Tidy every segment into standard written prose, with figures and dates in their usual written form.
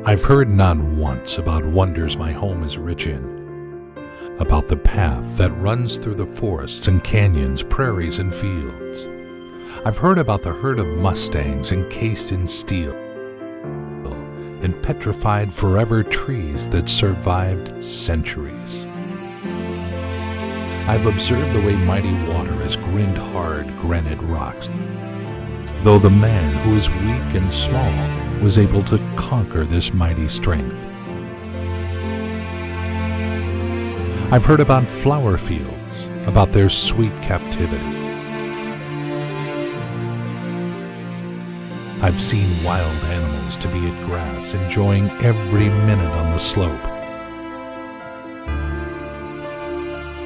I've heard not once about wonders my home is rich in, about the path that runs through the forests and canyons, prairies and fields. I've heard about the herd of mustangs encased in steel and petrified forever trees that survived centuries. I've observed the way mighty water has grinned hard granite rocks, though the man who is weak and small was able to conquer this mighty strength. I've heard about flower fields, about their sweet captivity. I've seen wild animals to be at grass, enjoying every minute on the slope.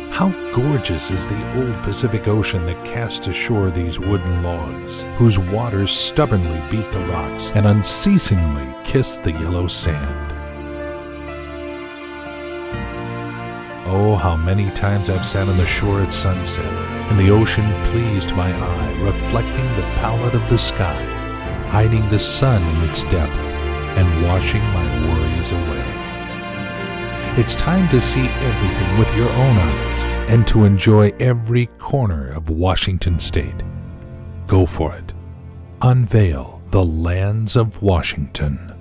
How gorgeous is the old Pacific Ocean that casts ashore these wooden logs, whose waters stubbornly beat the rocks and unceasingly kiss the yellow sand. Oh, how many times I've sat on the shore at sunset, and the ocean pleased my eye, reflecting the pallor of the sky, hiding the sun in its depth, and washing my worries away. It's time to see everything with your own eyes and to enjoy every corner of Washington State. Go for it. Unveil the lands of Washington.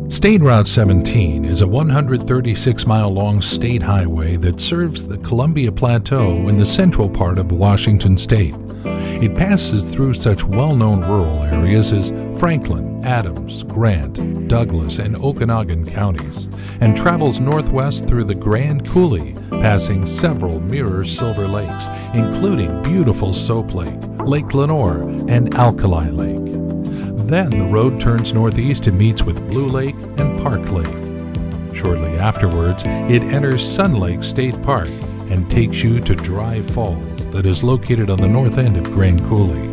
State Route 17 is a 136-mile-long state highway that serves the Columbia Plateau in the central part of Washington State. It passes through such well-known rural areas as Franklin, Adams, Grant, Douglas, and Okanogan counties, and travels northwest through the Grand Coulee, passing several mirror silver lakes, including beautiful Soap Lake, Lake Lenore, and Alkali Lake. Then the road turns northeast and meets with Blue Lake and Park Lake. Shortly afterwards, it enters Sun Lake State Park and takes you to Dry Falls that is located on the north end of Grand Coulee.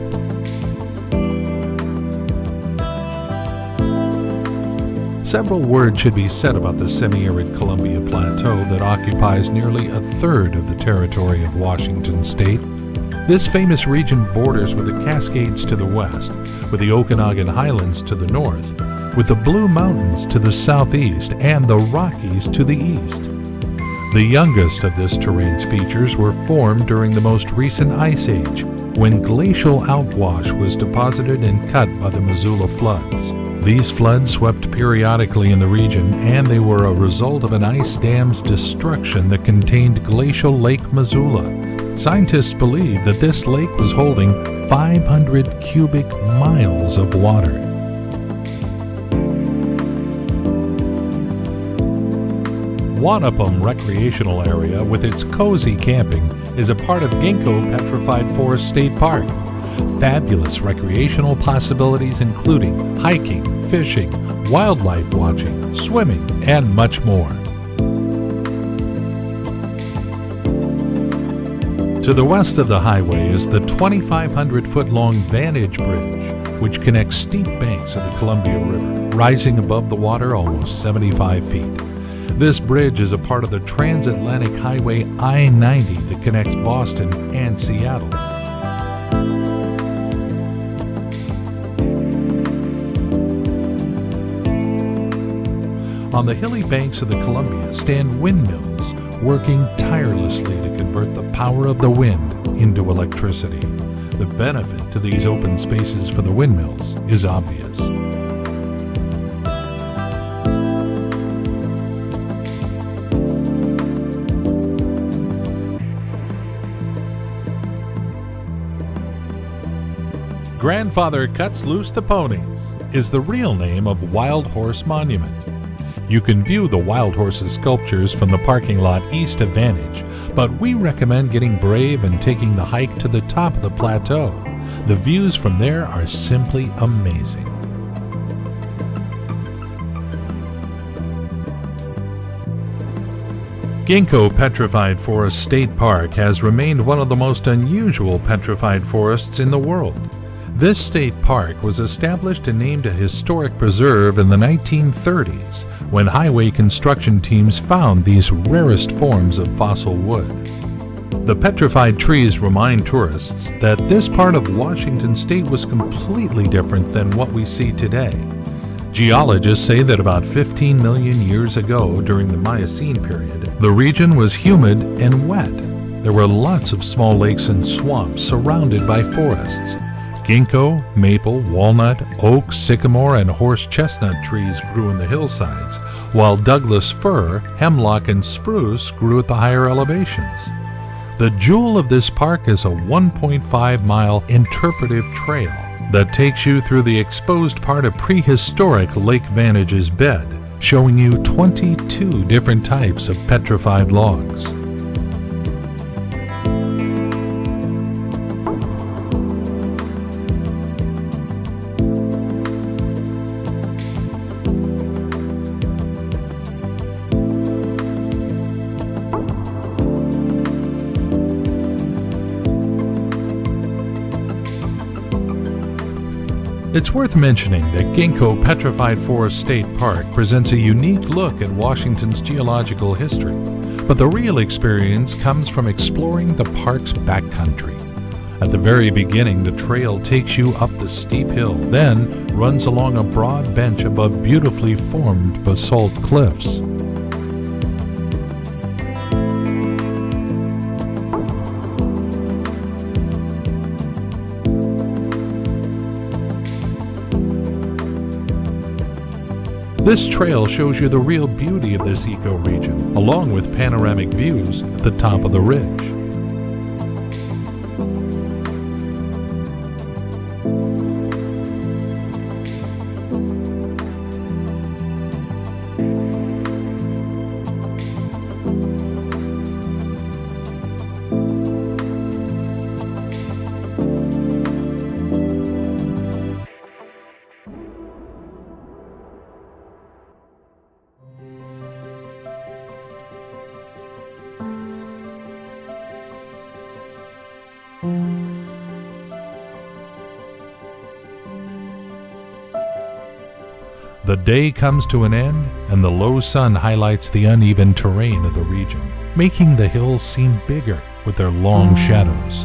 Several words should be said about the semi-arid Columbia Plateau that occupies nearly a third of the territory of Washington State. This famous region borders with the Cascades to the west, with the Okanogan Highlands to the north, with the Blue Mountains to the southeast, and the Rockies to the east. The youngest of this terrain's features were formed during the most recent Ice Age, when glacial outwash was deposited and cut by the Missoula floods. These floods swept periodically in the region, and they were a result of an ice dam's destruction that contained glacial Lake Missoula. Scientists believe that this lake was holding 500 cubic miles of water. Wanapum Recreational Area, with its cozy camping, is a part of Ginkgo Petrified Forest State Park. Fabulous recreational possibilities including hiking, fishing, wildlife watching, swimming, and much more. To the west of the highway is the 2,500-foot-long Vantage Bridge, which connects steep banks of the Columbia River, rising above the water almost 75 feet. This bridge is a part of the transatlantic highway I-90 that connects Boston and Seattle. On the hilly banks of the Columbia stand windmills, working tirelessly to convert the power of the wind into electricity. The benefit to these open spaces for the windmills is obvious. Grandfather Cuts Loose the Ponies is the real name of Wild Horse Monument. You can view the wild horses sculptures from the parking lot east of Vantage, but we recommend getting brave and taking the hike to the top of the plateau. The views from there are simply amazing. Ginkgo Petrified Forest State Park has remained one of the most unusual petrified forests in the world. This state park was established and named a historic preserve in the 1930s when highway construction teams found these rarest forms of fossil wood. The petrified trees remind tourists that this part of Washington state was completely different than what we see today. Geologists say that about 15 million years ago, during the Miocene period, the region was humid and wet. There were lots of small lakes and swamps surrounded by forests. Ginkgo, maple, walnut, oak, sycamore, and horse chestnut trees grew in the hillsides, while Douglas fir, hemlock, and spruce grew at the higher elevations. The jewel of this park is a 1.5-mile interpretive trail that takes you through the exposed part of prehistoric Lake Vantage's bed, showing you 22 different types of petrified logs. It's worth mentioning that Ginkgo Petrified Forest State Park presents a unique look at Washington's geological history, but the real experience comes from exploring the park's backcountry. At the very beginning, the trail takes you up the steep hill, then runs along a broad bench above beautifully formed basalt cliffs. This trail shows you the real beauty of this ecoregion, along with panoramic views at the top of the ridge. The day comes to an end, and the low sun highlights the uneven terrain of the region, making the hills seem bigger with their long shadows.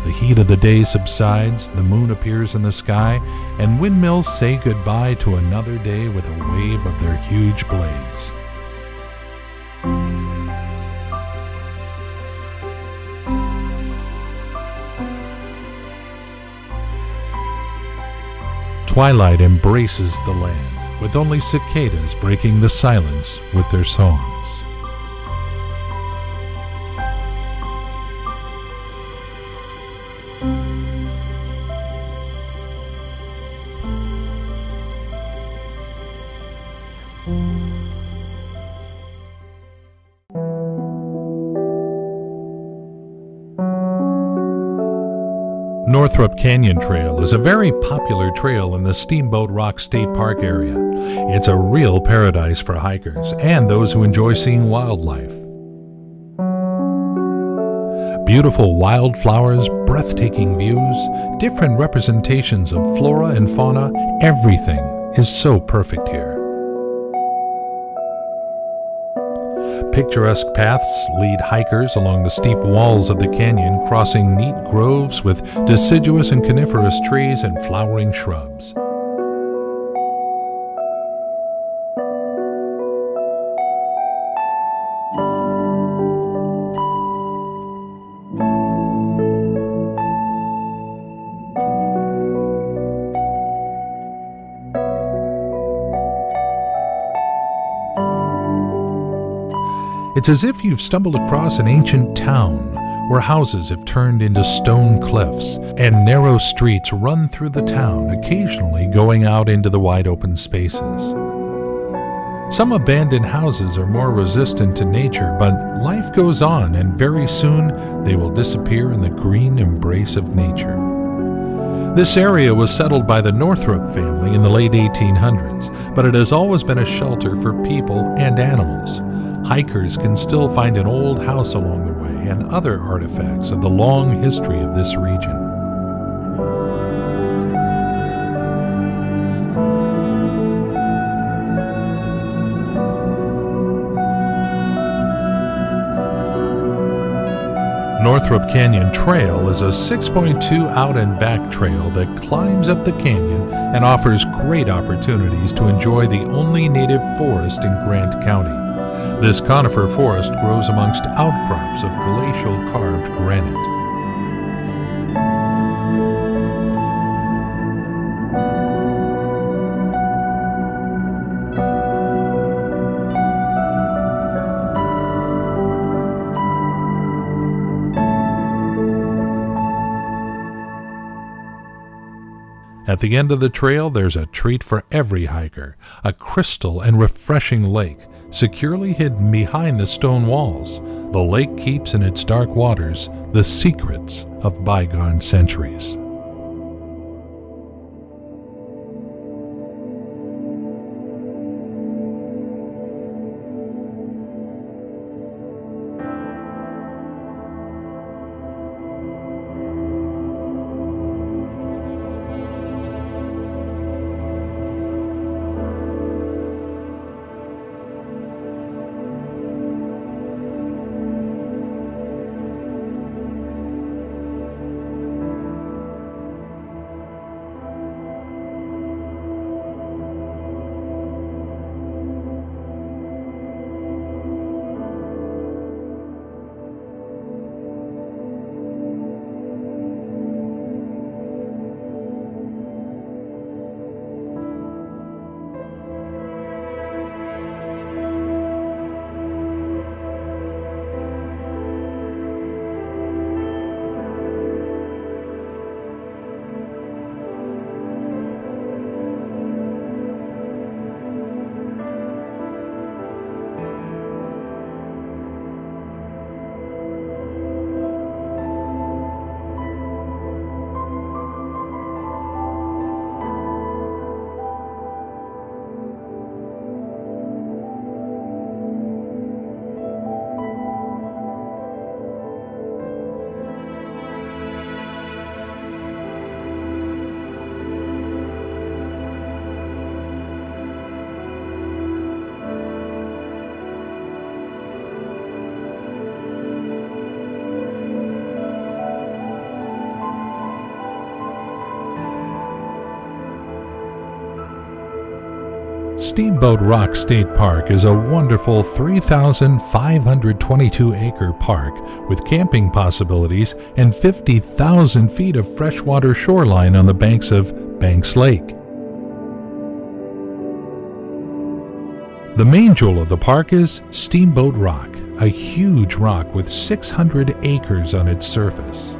The heat of the day subsides, the moon appears in the sky, and windmills say goodbye to another day with a wave of their huge blades. Twilight embraces the land, with only cicadas breaking the silence with their songs. Northrop Canyon Trail is a very popular trail in the Steamboat Rock State Park area. It's a real paradise for hikers and those who enjoy seeing wildlife. Beautiful wildflowers, breathtaking views, different representations of flora and fauna, everything is so perfect here. Picturesque paths lead hikers along the steep walls of the canyon, crossing neat groves with deciduous and coniferous trees and flowering shrubs. It's as if you've stumbled across an ancient town where houses have turned into stone cliffs and narrow streets run through the town, occasionally going out into the wide open spaces. Some abandoned houses are more resistant to nature, but life goes on, and very soon they will disappear in the green embrace of nature. This area was settled by the Northrop family in the late 1800s, but it has always been a shelter for people and animals. Hikers can still find an old house along the way and other artifacts of the long history of this region. Northrop Canyon Trail is a 6.2 out and back trail that climbs up the canyon and offers great opportunities to enjoy the only native forest in Grant County. This conifer forest grows amongst outcrops of glacial carved granite. At the end of the trail, there's a treat for every hiker, a crystal and refreshing lake, securely hidden behind the stone walls. The lake keeps in its dark waters the secrets of bygone centuries. Steamboat Rock State Park is a wonderful 3,522-acre park with camping possibilities and 50,000 feet of freshwater shoreline on the banks of Banks Lake. The main jewel of the park is Steamboat Rock, a huge rock with 600 acres on its surface.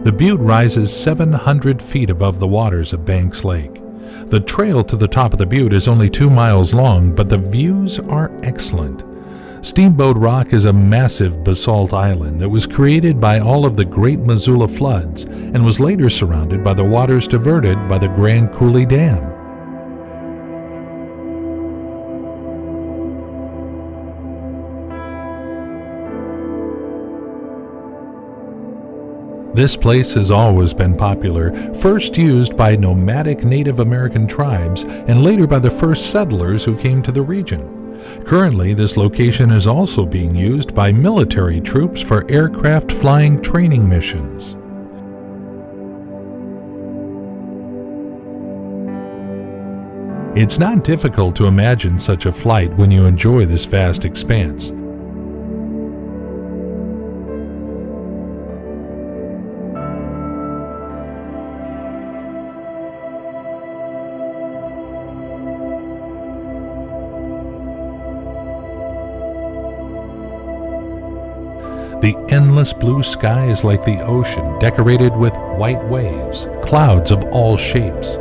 The butte rises 700 feet above the waters of Banks Lake. The trail to the top of the butte is only 2 miles long, but the views are excellent. Steamboat Rock is a massive basalt island that was created by all of the Great Missoula floods and was later surrounded by the waters diverted by the Grand Coulee Dam. This place has always been popular, first used by nomadic Native American tribes and later by the first settlers who came to the region. Currently, this location is also being used by military troops for aircraft flying training missions. It's not difficult to imagine such a flight when you enjoy this vast expanse. The endless blue sky is like the ocean, decorated with white waves, clouds of all shapes.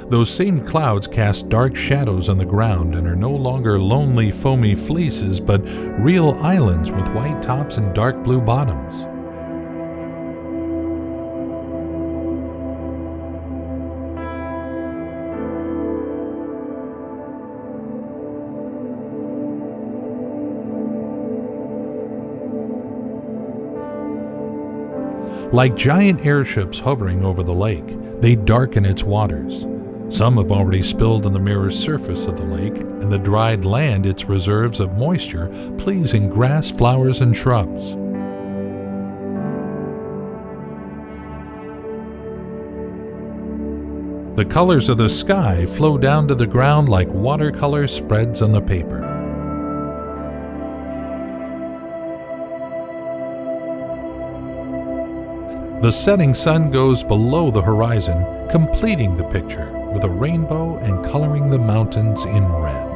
Those same clouds cast dark shadows on the ground and are no longer lonely foamy fleeces, but real islands with white tops and dark blue bottoms. Like giant airships hovering over the lake, they darken its waters. Some have already spilled on the mirror surface of the lake, and the dried land its reserves of moisture, pleasing grass, flowers, and shrubs. The colors of the sky flow down to the ground like watercolor spreads on the paper. The setting sun goes below the horizon, completing the picture with a rainbow and coloring the mountains in red.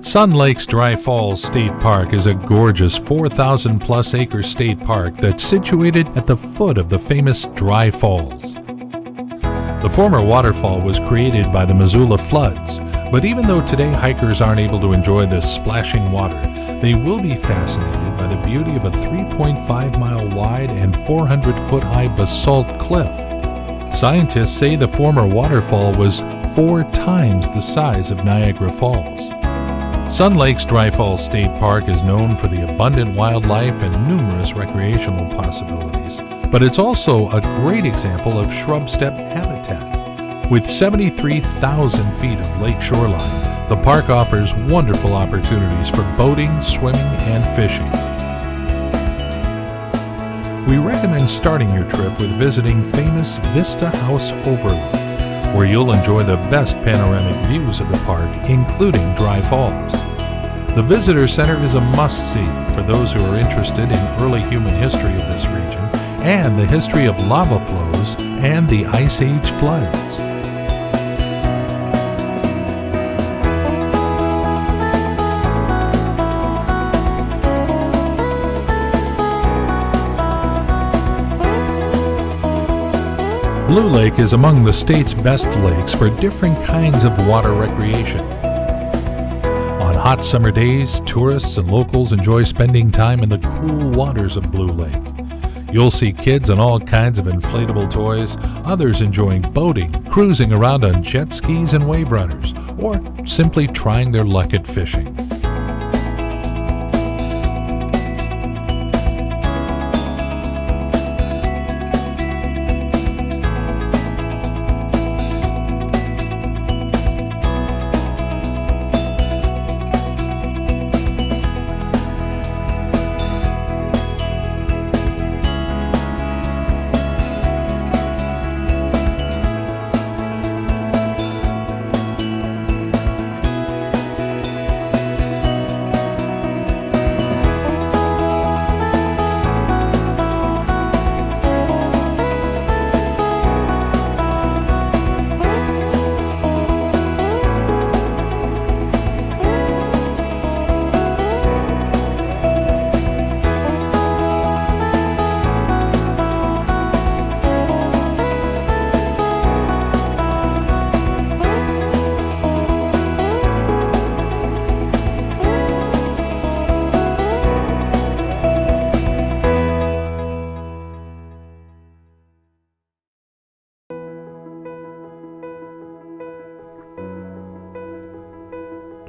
Sun Lake's Dry Falls State Park is a gorgeous 4,000-plus acre state park that's situated at the foot of the famous Dry Falls. The former waterfall was created by the Missoula floods, but even though today hikers aren't able to enjoy the splashing water, they will be fascinated by the beauty of a 3.5-mile wide and 400-foot-high basalt cliff. Scientists say the former waterfall was 4 times the size of Niagara Falls. Sun Lake's Dry Falls State Park is known for the abundant wildlife and numerous recreational possibilities, but it's also a great example of shrub steppe habitat. With 73,000 feet of lake shoreline, the park offers wonderful opportunities for boating, swimming, and fishing. We recommend starting your trip with visiting famous Vista House Overlook, where you'll enjoy the best panoramic views of the park, including Dry Falls. The Visitor Center is a must-see for those who are interested in early human history of this region and the history of lava flows and the Ice Age floods. Blue Lake is among the state's best lakes for different kinds of water recreation. On hot summer days, tourists and locals enjoy spending time in the cool waters of Blue Lake. You'll see kids on all kinds of inflatable toys, others enjoying boating, cruising around on jet skis and wave runners, or simply trying their luck at fishing.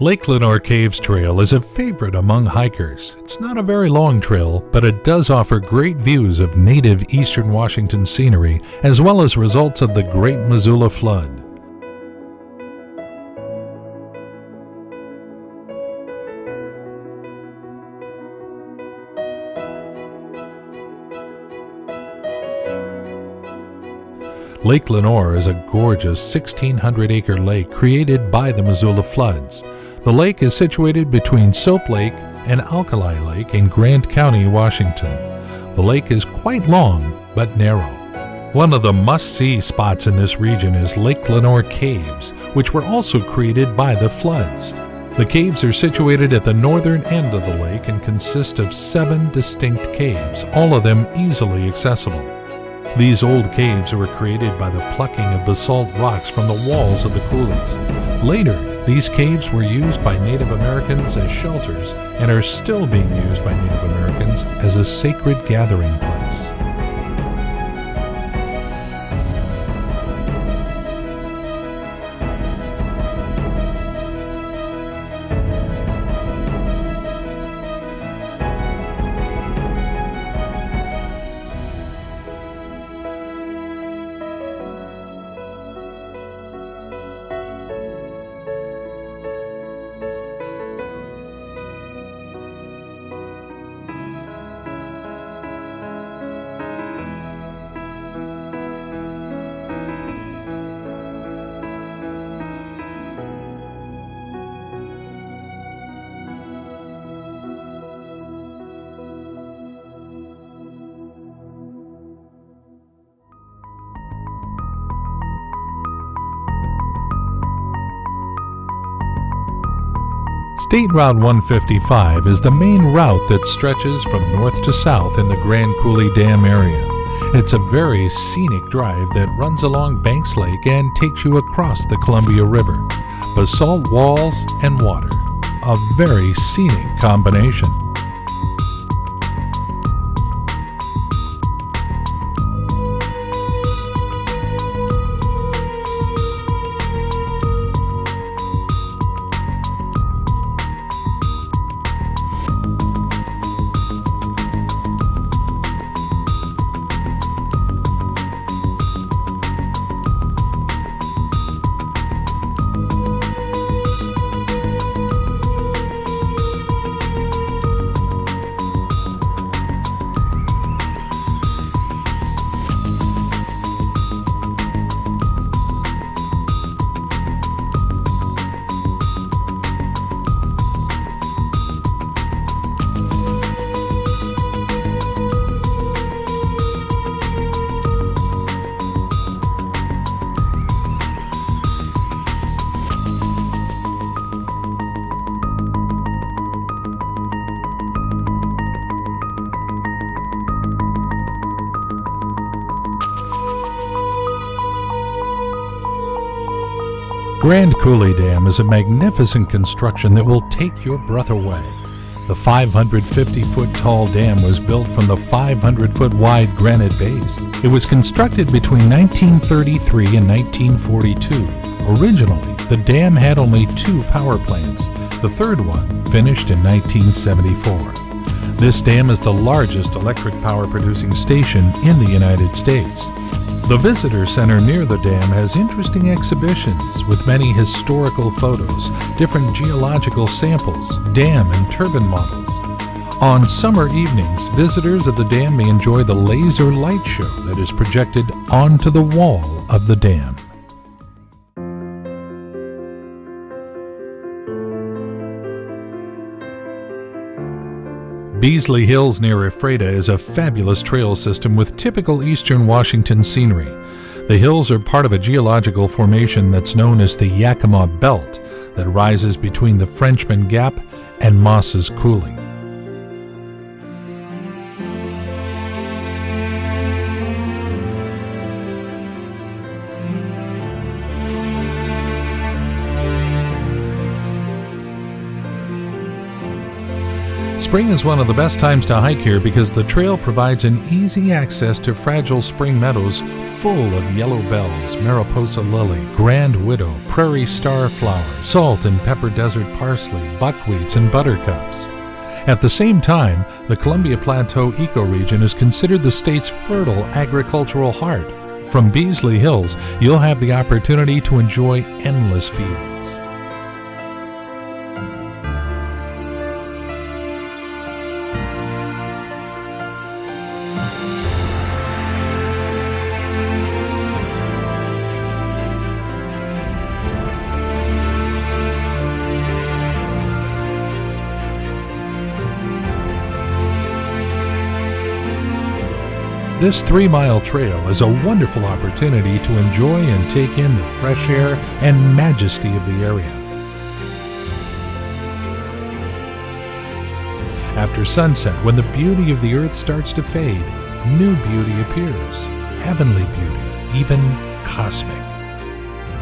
Lake Lenore Caves Trail is a favorite among hikers. It's not a very long trail, but it does offer great views of native eastern Washington scenery, as well as results of the Great Missoula Flood. Lake Lenore is a gorgeous 1,600-acre lake created by the Missoula floods. The lake is situated between Soap Lake and Alkali Lake in Grant County, Washington. The lake is quite long but narrow. One of the must-see spots in this region is Lake Lenore Caves, which were also created by the floods. The caves are situated at the northern end of the lake and consist of 7 distinct caves, all of them easily accessible. These old caves were created by the plucking of basalt rocks from the walls of the coulees. Later, these caves were used by Native Americans as shelters and are still being used by Native Americans as a sacred gathering place. State Route 155 is the main route that stretches from north to south in the Grand Coulee Dam area. It's a very scenic drive that runs along Banks Lake and takes you across the Columbia River. Basalt walls and water, a very scenic combination. Grand Coulee Dam is a magnificent construction that will take your breath away. The 550-foot tall dam was built from the 500-foot wide granite base. It was constructed between 1933 and 1942. Originally, the dam had only 2 power plants. The third one finished in 1974. This dam is the largest electric power producing station in the United States. The visitor center near the dam has interesting exhibitions with many historical photos, different geological samples, dam and turbine models. On summer evenings, visitors at the dam may enjoy the laser light show that is projected onto the wall of the dam. Beasley Hills near Ephrata is a fabulous trail system with typical eastern Washington scenery. The hills are part of a geological formation that's known as the Yakima Belt that rises between the Frenchman Gap and Moss's Coulee. Spring is one of the best times to hike here because the trail provides an easy access to fragile spring meadows full of yellow bells, Mariposa lily, grand widow, prairie starflower, salt and pepper desert parsley, buckwheats, and buttercups. At the same time, the Columbia Plateau ecoregion is considered the state's fertile agricultural heart. From Beasley Hills, you'll have the opportunity to enjoy endless fields. This 3-mile trail is a wonderful opportunity to enjoy and take in the fresh air and majesty of the area. After sunset, when the beauty of the earth starts to fade, new beauty appears, heavenly beauty, even cosmic.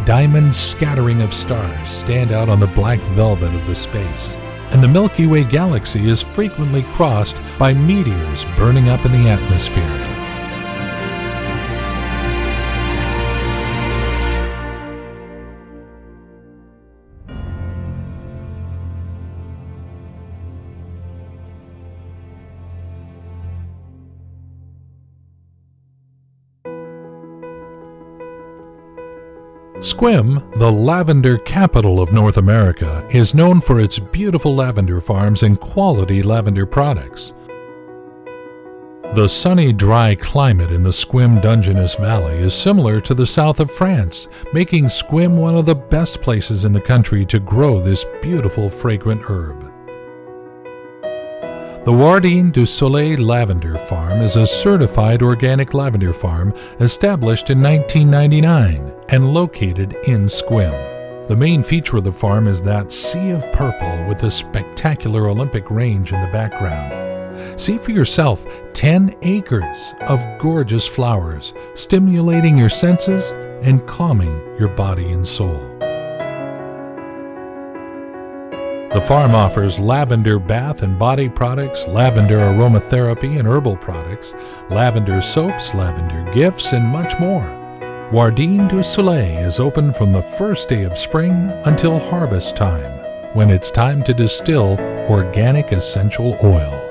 Diamond scattering of stars stand out on the black velvet of the space, and the Milky Way galaxy is frequently crossed by meteors burning up in the atmosphere. Sequim, the lavender capital of North America, is known for its beautiful lavender farms and quality lavender products. The sunny, dry climate in the Sequim Dungeness Valley is similar to the south of France, making Sequim one of the best places in the country to grow this beautiful, fragrant herb. The Jardin du Soleil Lavender Farm is a certified organic lavender farm established in 1999 and located in Sequim. The main feature of the farm is that sea of purple with a spectacular Olympic range in the background. See for yourself 10 acres of gorgeous flowers, stimulating your senses and calming your body and soul. The farm offers lavender bath and body products, lavender aromatherapy and herbal products, lavender soaps, lavender gifts, and much more. Jardin du Soleil is open from the first day of spring until harvest time, when it's time to distill organic essential oil.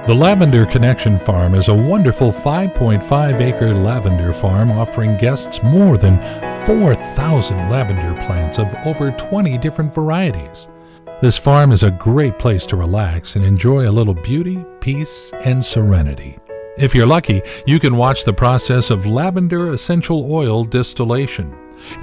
The Lavender Connection Farm is a wonderful 5.5-acre lavender farm offering guests more than 4,000 lavender plants of over 20 different varieties. This farm is a great place to relax and enjoy a little beauty, peace, and serenity. If you're lucky, you can watch the process of lavender essential oil distillation.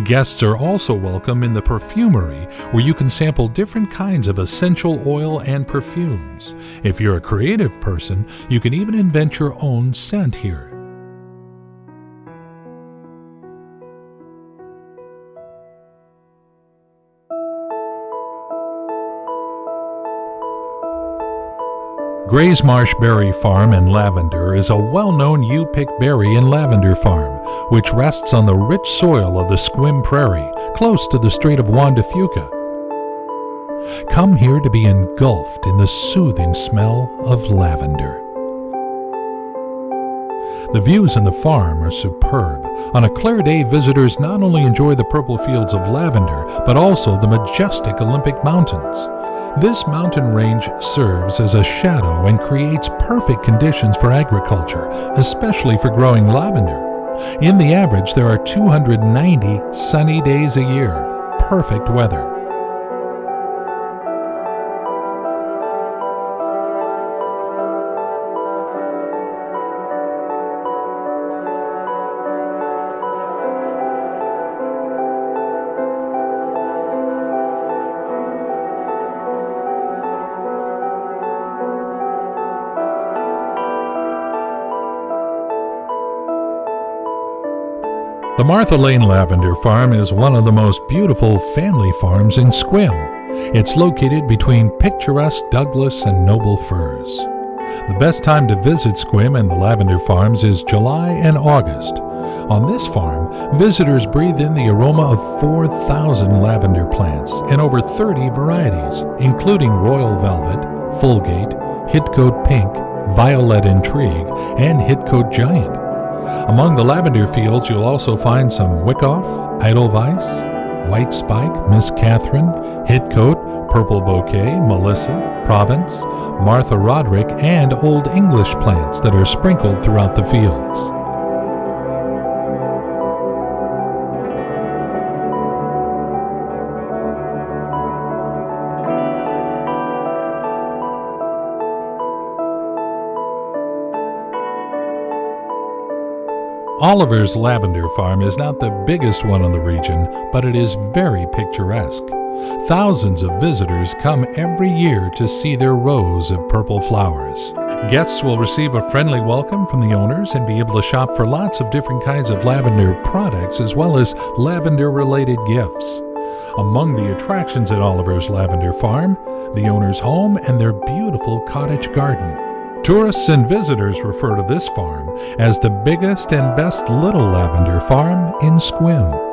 Guests are also welcome in the perfumery, where you can sample different kinds of essential oil and perfumes. If you're a creative person, you can even invent your own scent here. Gray's Marsh Berry Farm and Lavender is a well-known U-pick berry and lavender farm, which rests on the rich soil of the Sequim Prairie, close to the Strait of Juan de Fuca. Come here to be engulfed in the soothing smell of lavender. The views on the farm are superb. On a clear day, visitors not only enjoy the purple fields of lavender, but also the majestic Olympic Mountains. This mountain range serves as a shadow and creates perfect conditions for agriculture, especially for growing lavender. In the average, there are 290 sunny days a year. Perfect weather. The Martha Lane Lavender Farm is one of the most beautiful family farms in Sequim. It's located between picturesque Douglas and Noble Firs. The best time to visit Sequim and the lavender farms is July and August. On this farm, visitors breathe in the aroma of 4,000 lavender plants in over 30 varieties, including Royal Velvet, Fulgate, Hitcoat Pink, Violet Intrigue, and Hitcoat Giant. Among the lavender fields, you'll also find some Wyckoff, Edelweiss, White Spike, Miss Catherine, Hitcoat, Purple Bouquet, Melissa, Provence, Martha Roderick, and Old English plants that are sprinkled throughout the fields. Oliver's Lavender Farm is not the biggest one in the region, but it is very picturesque. Thousands of visitors come every year to see their rows of purple flowers. Guests will receive a friendly welcome from the owners and be able to shop for lots of different kinds of lavender products as well as lavender-related gifts. Among the attractions at Oliver's Lavender Farm, the owner's home and their beautiful cottage garden. Tourists and visitors refer to this farm as the biggest and best little lavender farm in Sequim.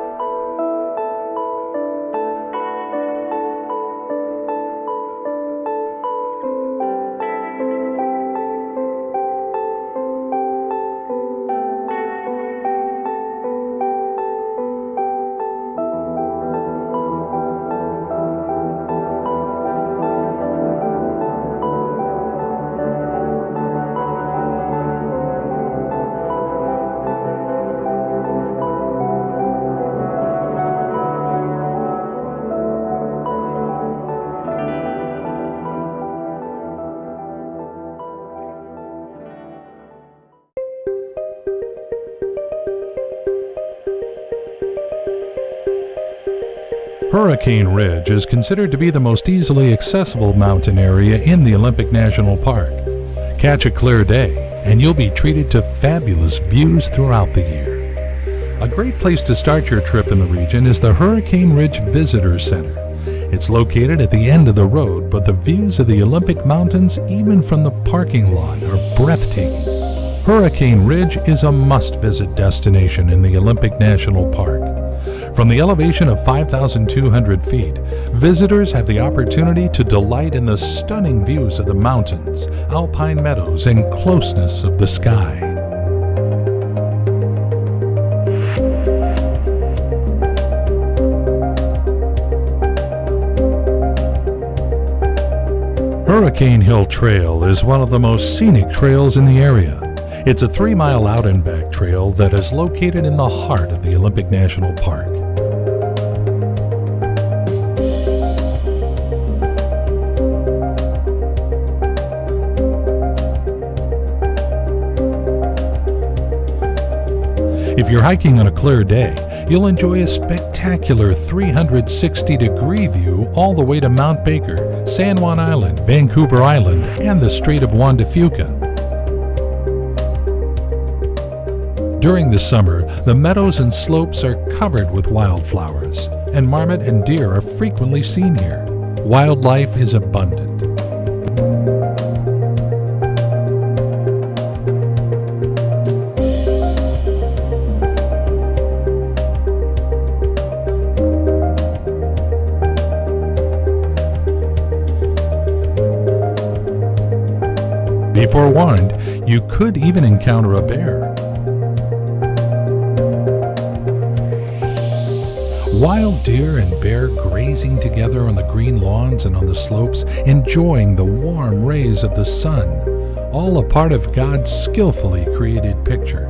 Hurricane Ridge is considered to be the most easily accessible mountain area in the Olympic National Park. Catch a clear day, and you'll be treated to fabulous views throughout the year. A great place to start your trip in the region is the Hurricane Ridge Visitor Center. It's located at the end of the road, but the views of the Olympic Mountains, even from the parking lot, are breathtaking. Hurricane Ridge is a must-visit destination in the Olympic National Park. From the elevation of 5,200 feet, visitors have the opportunity to delight in the stunning views of the mountains, alpine meadows, and closeness of the sky. Hurricane Hill Trail is one of the most scenic trails in the area. It's a 3-mile out and back trail that is located in the heart of the Olympic National Park. If you're hiking on a clear day, you'll enjoy a spectacular 360-degree view all the way to Mount Baker, San Juan Island, Vancouver Island, and the Strait of Juan de Fuca. During the summer, the meadows and slopes are covered with wildflowers, and marmot and deer are frequently seen here. Wildlife is abundant. forewarned, you could even encounter a bear. Wild deer and bear grazing together on the green lawns and on the slopes, enjoying the warm rays of the sun, all a part of God's skillfully created picture.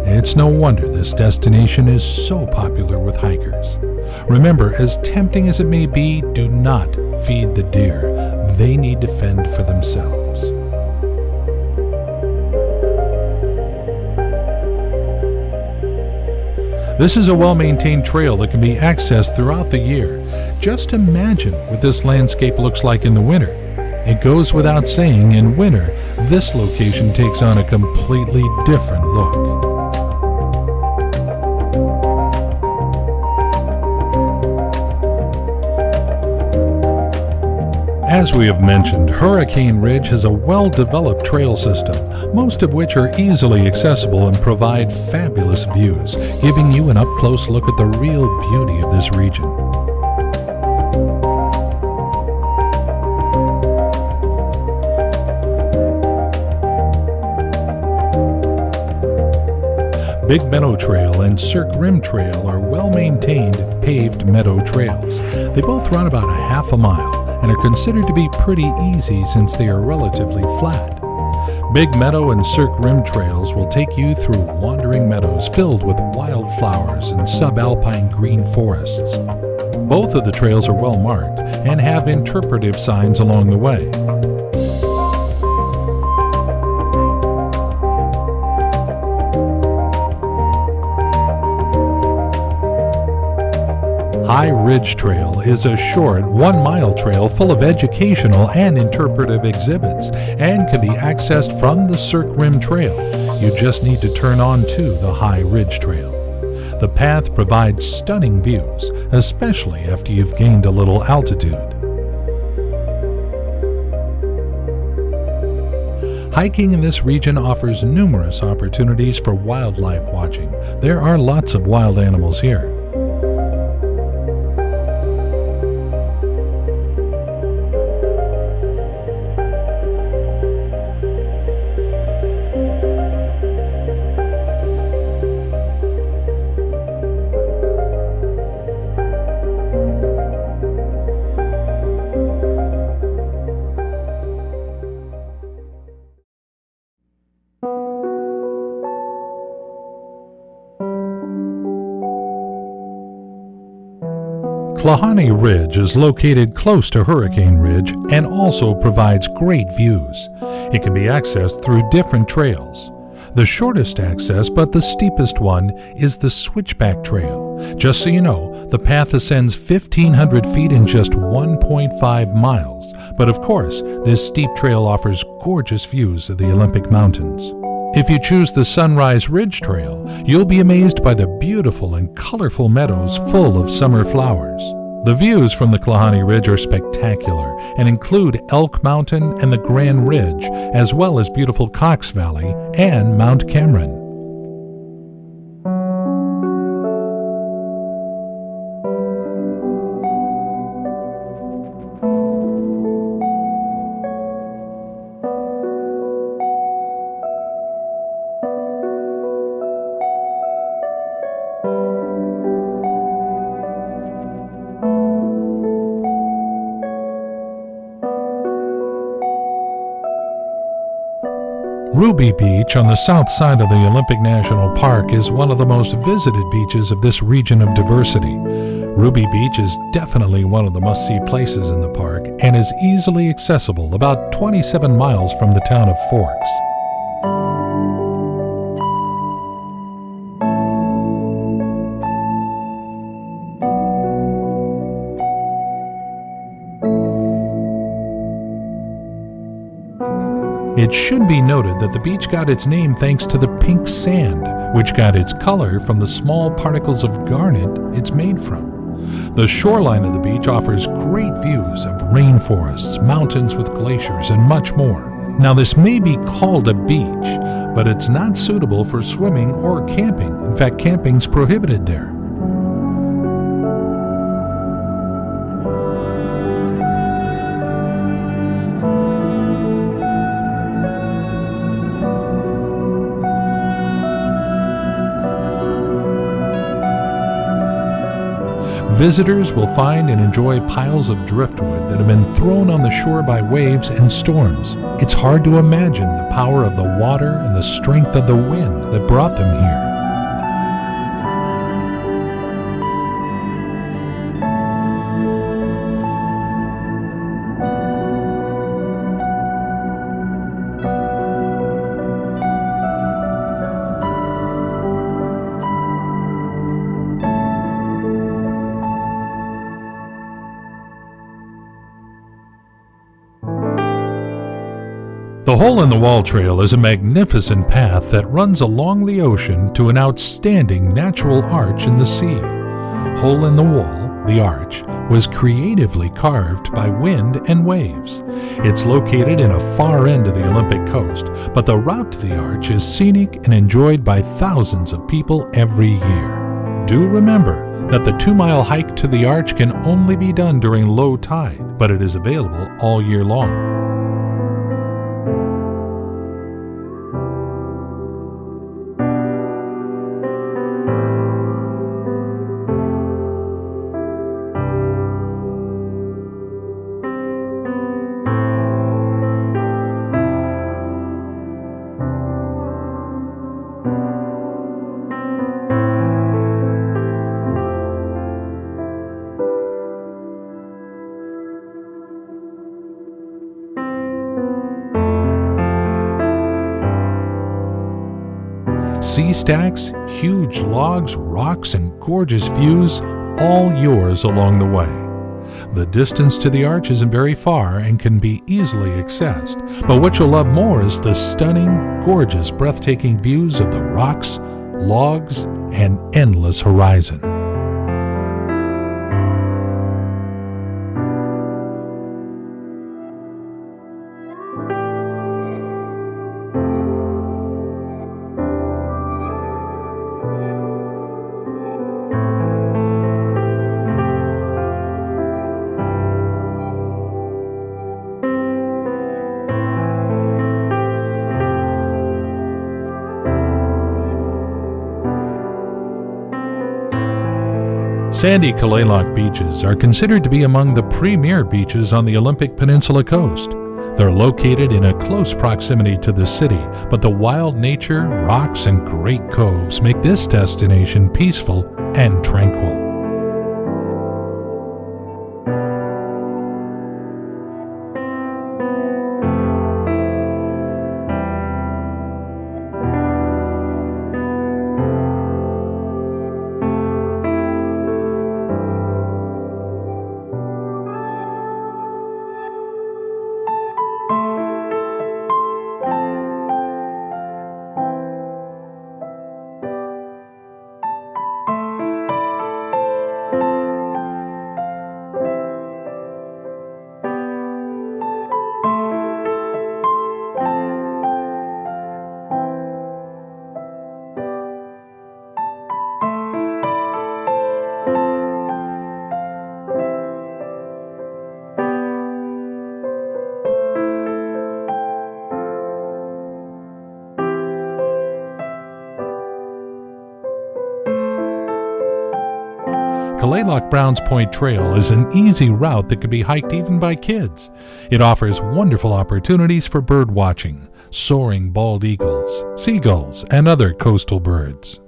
It's no wonder this destination is so popular with hikers. Remember, as tempting as it may be, do not feed the deer. They need to fend for themselves. This is a well-maintained trail that can be accessed throughout the year. Just imagine what this landscape looks like in the winter. It goes without saying, in winter, this location takes on a completely different look. As we have mentioned, Hurricane Ridge has a well-developed trail system, most of which are easily accessible and provide fabulous views, giving you an up-close look at the real beauty of this region. Big Meadow Trail and Cirque Rim Trail are well-maintained paved meadow trails. They both run about a half a mile and are considered to be pretty easy since they are relatively flat. Big Meadow and Cirque Rim Trails will take you through wandering meadows filled with wildflowers and subalpine green forests. Both of the trails are well marked and have interpretive signs along the way. High Ridge Trail is a short 1-mile trail full of educational and interpretive exhibits and can be accessed from the Cirque Rim Trail. You just need to turn on to the High Ridge Trail. The path provides stunning views, especially after you've gained a little altitude. Hiking in this region offers numerous opportunities for wildlife watching. There are lots of wild animals here. Klahani Ridge is located close to Hurricane Ridge and also provides great views. It can be accessed through different trails. The shortest access, but the steepest one, is the Switchback Trail. Just so you know, the path ascends 1,500 feet in just 1.5 miles. But of course, this steep trail offers gorgeous views of the Olympic Mountains. If you choose the Sunrise Ridge Trail, you'll be amazed by the beautiful and colorful meadows full of summer flowers. The views from the Klahani Ridge are spectacular and include Elk Mountain and the Grand Ridge, as well as beautiful Cox Valley and Mount Cameron. Ruby Beach on the south side of the Olympic National Park is one of the most visited beaches of this region of diversity. Ruby Beach is definitely one of the must-see places in the park and is easily accessible about 27 miles from the town of Forks. It should be noted that the beach got its name thanks to the pink sand, which got its color from the small particles of garnet it's made from. The shoreline of the beach offers great views of rainforests, mountains with glaciers, and much more. Now, this may be called a beach, but it's not suitable for swimming or camping. In fact, camping's prohibited there. Visitors will find and enjoy piles of driftwood that have been thrown on the shore by waves and storms. It's hard to imagine the power of the water and the strength of the wind that brought them here. The Hole-in-the-Wall Trail is a magnificent path that runs along the ocean to an outstanding natural arch in the sea. Hole-in-the-Wall, the arch, was creatively carved by wind and waves. It's located in a far end of the Olympic coast, but the route to the arch is scenic and enjoyed by thousands of people every year. Do remember that the 2-mile hike to the arch can only be done during low tide, but it is available all year long. Sea stacks, huge logs, rocks, and gorgeous views, all yours along the way. The distance to the arch isn't very far and can be easily accessed, but what you'll love more is the stunning, gorgeous, breathtaking views of the rocks, logs, and endless horizon. Sandy Kalaloch beaches are considered to be among the premier beaches on the Olympic Peninsula coast. They're located in a close proximity to the city, but the wild nature, rocks, and great coves make this destination peaceful and tranquil. Kalaloch Browns Point Trail is an easy route that can be hiked even by kids. It offers wonderful opportunities for bird watching, soaring bald eagles, seagulls, and other coastal birds.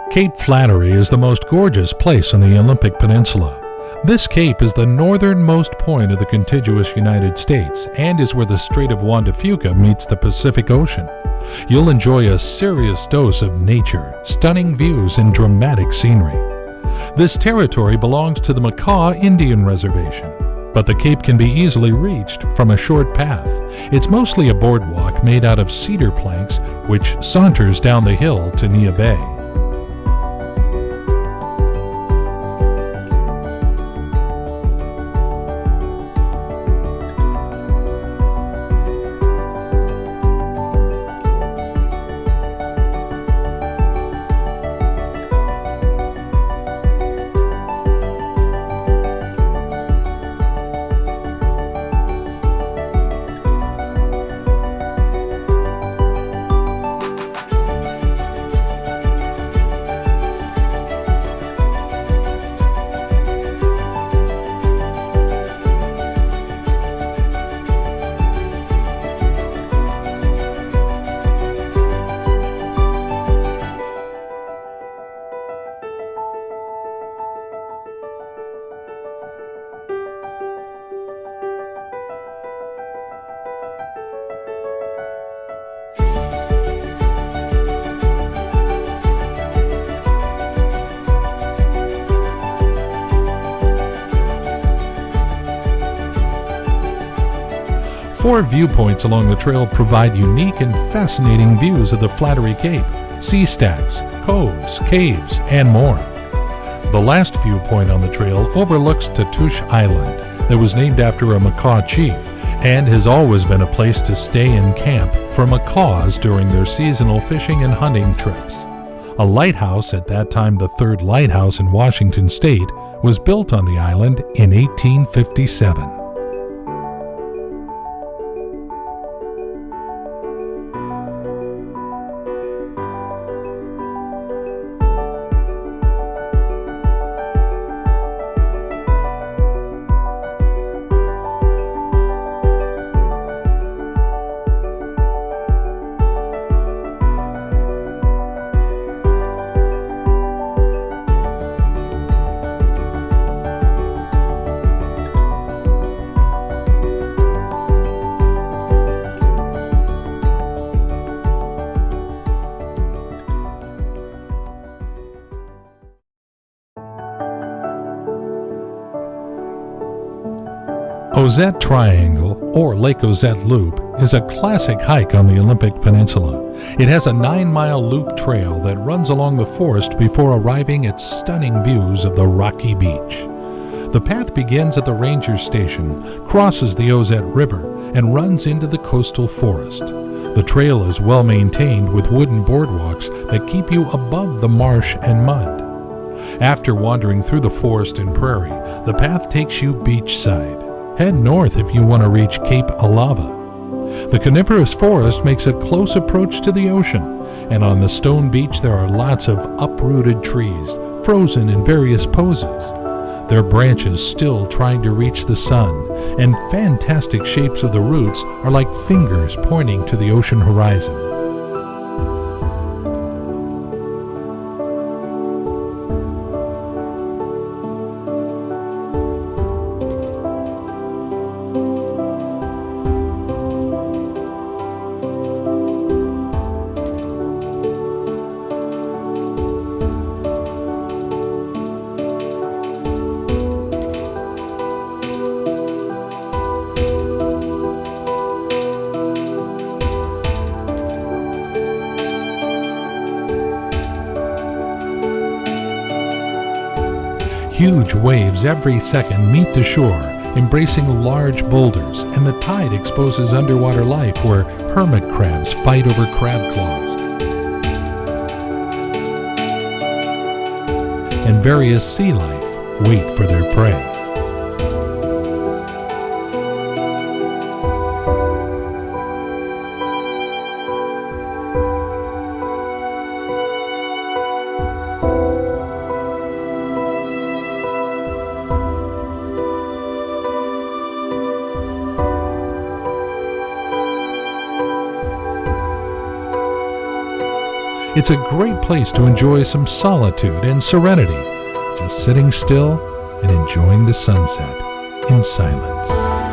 Cape Flattery is the most gorgeous place on the Olympic Peninsula. This cape is the northernmost point of the contiguous United States and is where the Strait of Juan de Fuca meets the Pacific Ocean. You'll enjoy a serious dose of nature, stunning views, and dramatic scenery. This territory belongs to the Macaw Indian Reservation, but the cape can be easily reached from a short path. It's mostly a boardwalk made out of cedar planks which saunters down the hill to Nia Bay. 4 viewpoints along the trail provide unique and fascinating views of the Flattery Cape, sea stacks, coves, caves, and more. The last viewpoint on the trail overlooks Tatoosh Island that was named after a Macaw chief and has always been a place to stay and camp for macaws during their seasonal fishing and hunting trips. A lighthouse, at that time the third lighthouse in Washington state, was built on the island in 1857. Ozette Triangle, or Lake Ozette Loop, is a classic hike on the Olympic Peninsula. It has a 9-mile loop trail that runs along the forest before arriving at stunning views of the rocky beach. The path begins at the ranger station, crosses the Ozette River, and runs into the coastal forest. The trail is well maintained with wooden boardwalks that keep you above the marsh and mud. After wandering through the forest and prairie, the path takes you beachside. Head north if you want to reach Cape Alava. The coniferous forest makes a close approach to the ocean, and on the stone beach there are lots of uprooted trees, frozen in various poses. Their branches still trying to reach the sun, and fantastic shapes of the roots are like fingers pointing to the ocean horizon. Huge waves every second meet the shore, embracing large boulders, and the tide exposes underwater life where hermit crabs fight over crab claws, and various sea life wait for their prey. It's a great place to enjoy some solitude and serenity, just sitting still and enjoying the sunset in silence.